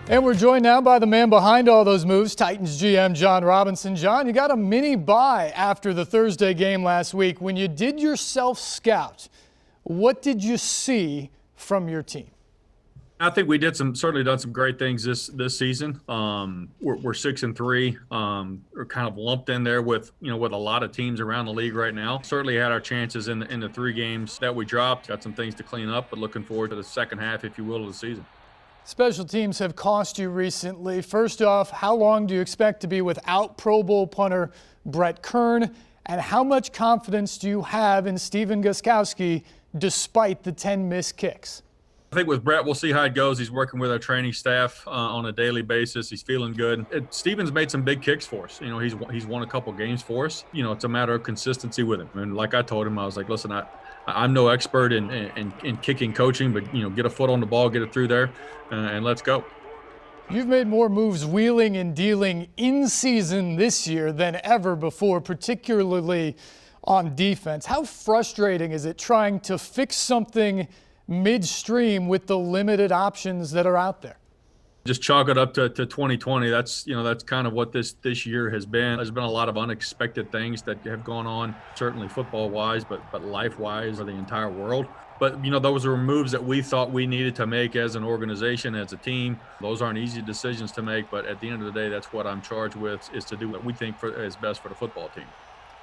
And we're joined now by the man behind all those moves, Titans GM Jon Robinson. Jon, you got a mini bye after the Thursday game last week. When you did your self-scout, what did you see from your team? I think we certainly done some great things this season. We're 6-3. We're kind of lumped in there with a lot of teams around the league right now. Certainly had our chances in the 3 games that we dropped. Got some things to clean up, but looking forward to the second half, if you will, of the season. Special teams have cost you recently. First off, how long do you expect to be without Pro Bowl punter Brett Kern? And how much confidence do you have in Stephen Gostkowski despite the 10 missed kicks? I think with Brett, we'll see how it goes. He's working with our training staff on a daily basis. He's feeling good. Steven's made some big kicks for us. He's won a couple games for us. It's a matter of consistency with him. And like I told him, I was like, listen, I'm no expert in kicking coaching, but get a foot on the ball, get it through there, and let's go. You've made more moves wheeling and dealing in season this year than ever before, particularly on defense. How frustrating is it trying to fix something midstream with the limited options that are out there? Just chalk it up to 2020. That's kind of what this year has been. There's been a lot of unexpected things that have gone on, certainly football-wise, but life-wise for the entire world. But, those were moves that we thought we needed to make as an organization, as a team. Those aren't easy decisions to make, but at the end of the day, that's what I'm charged with, is to do what we think is best for the football team.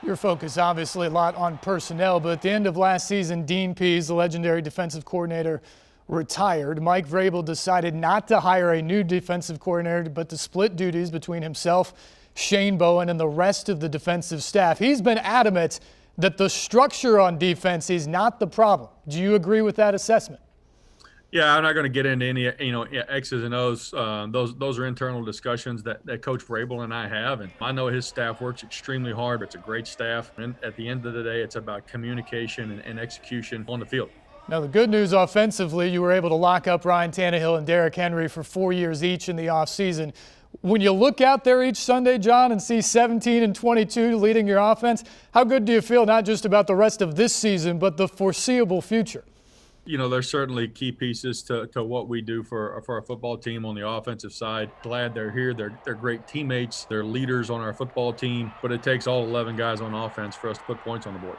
Your focus obviously a lot on personnel, but at the end of last season, Dean Pease, the legendary defensive coordinator, retired. Mike Vrabel decided not to hire a new defensive coordinator, but to split duties between himself, Shane Bowen, and the rest of the defensive staff. He's been adamant that the structure on defense is not the problem. Do you agree with that assessment? Yeah, I'm not going to get into any X's and O's. Those are internal discussions that Coach Vrabel and I have, and I know his staff works extremely hard. It's a great staff, and at the end of the day, it's about communication and execution on the field. Now, the good news offensively, you were able to lock up Ryan Tannehill and Derrick Henry for 4 years each in the offseason. When you look out there each Sunday, Jon, and see 17 and 22 leading your offense, how good do you feel not just about the rest of this season, but the foreseeable future? There's certainly key pieces to what we do for our football team on the offensive side. Glad they're here. They're great teammates. They're leaders on our football team, but it takes all 11 guys on offense for us to put points on the board.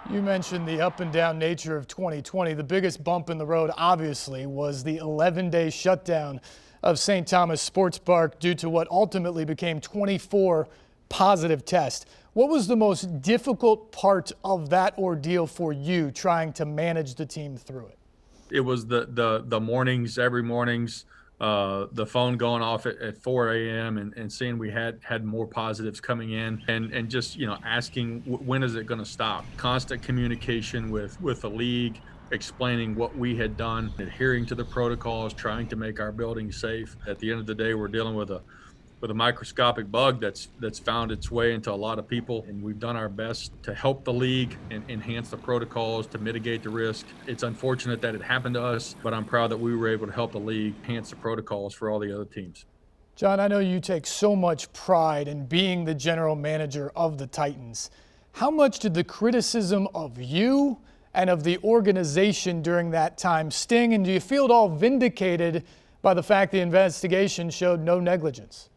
You mentioned the up and down nature of 2020. The biggest bump in the road, obviously, was the 11-day shutdown of St. Thomas Sports Park due to what ultimately became 24 positive tests. What was the most difficult part of that ordeal for you trying to manage the team through it? It was the mornings, every mornings, the phone going off at 4 a.m. and seeing we had more positives coming in and just, asking when is it going to stop? Constant communication with the league, explaining what we had done, adhering to the protocols, trying to make our building safe. At the end of the day, we're dealing with a microscopic bug that's found its way into a lot of people, and we've done our best to help the league and enhance the protocols to mitigate the risk. It's unfortunate that it happened to us, but I'm proud that we were able to help the league enhance the protocols for all the other teams. Jon, I know you take so much pride in being the general manager of the Titans. How much did the criticism of you and of the organization during that time sting, and do you feel at all vindicated by the fact the investigation showed no negligence?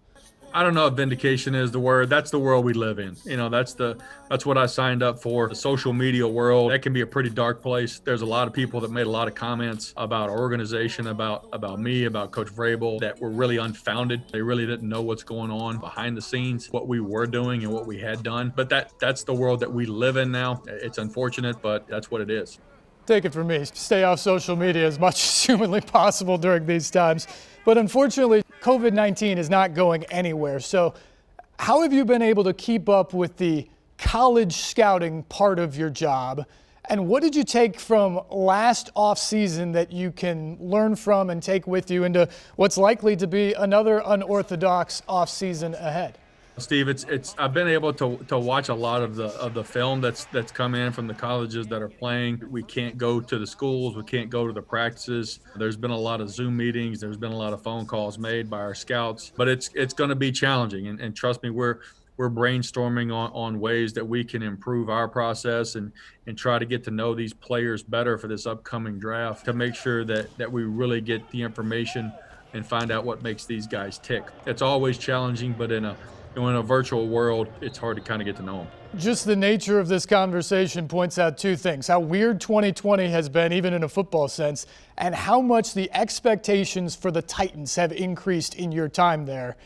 I don't know if vindication is the word. That's the world we live in. That's what I signed up for. The social media world, that can be a pretty dark place. There's a lot of people that made a lot of comments about our organization, about me, about Coach Vrabel, that were really unfounded. They really didn't know what's going on behind the scenes, what we were doing and what we had done. But that's the world that we live in now. It's unfortunate, but that's what it is. Take it from me, stay off social media as much as humanly possible during these times. But unfortunately, COVID-19 is not going anywhere. So how have you been able to keep up with the college scouting part of your job? And what did you take from last offseason that you can learn from and take with you into what's likely to be another unorthodox offseason ahead? Steve, I've been able to watch a lot of the film that's come in from the colleges that are playing. We can't go to the schools, we can't go to the practices. There's been a lot of Zoom meetings, there's been a lot of phone calls made by our scouts, but it's going to be challenging. And trust me, we're brainstorming on ways that we can improve our process and try to get to know these players better for this upcoming draft to make sure that we really get the information and find out what makes these guys tick. It's always challenging, but in a virtual world, it's hard to kind of get to know them. Just the nature of this conversation points out two things: how weird 2020 has been, even in a football sense, and how much the expectations for the Titans have increased in your time there.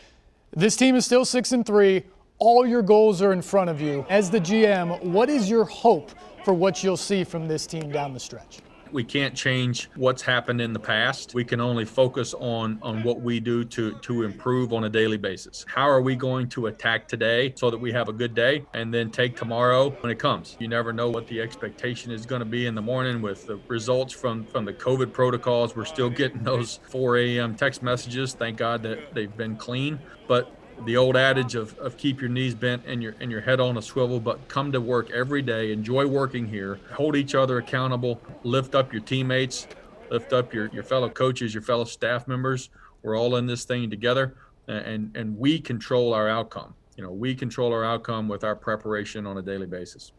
This team is still 6-3. All your goals are in front of you. As the GM, what is your hope for what you'll see from this team down the stretch? We can't change what's happened in the past. We can only focus on what we do to improve on a daily basis. How are we going to attack today so that we have a good day and then take tomorrow when it comes? You never know what the expectation is going to be in the morning with the results from the COVID protocols. We're still getting those 4 a.m. text messages. Thank God that they've been clean. But the old adage of keep your knees bent and your head on a swivel, but come to work every day, enjoy working here, hold each other accountable, lift up your teammates, lift up your fellow coaches, your fellow staff members. We're all in this thing together, and we control our outcome. We control our outcome with our preparation on a daily basis.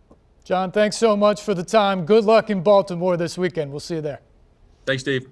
Jon, thanks so much for the time. Good luck in Baltimore this weekend. We'll see you there. Thanks, Steve.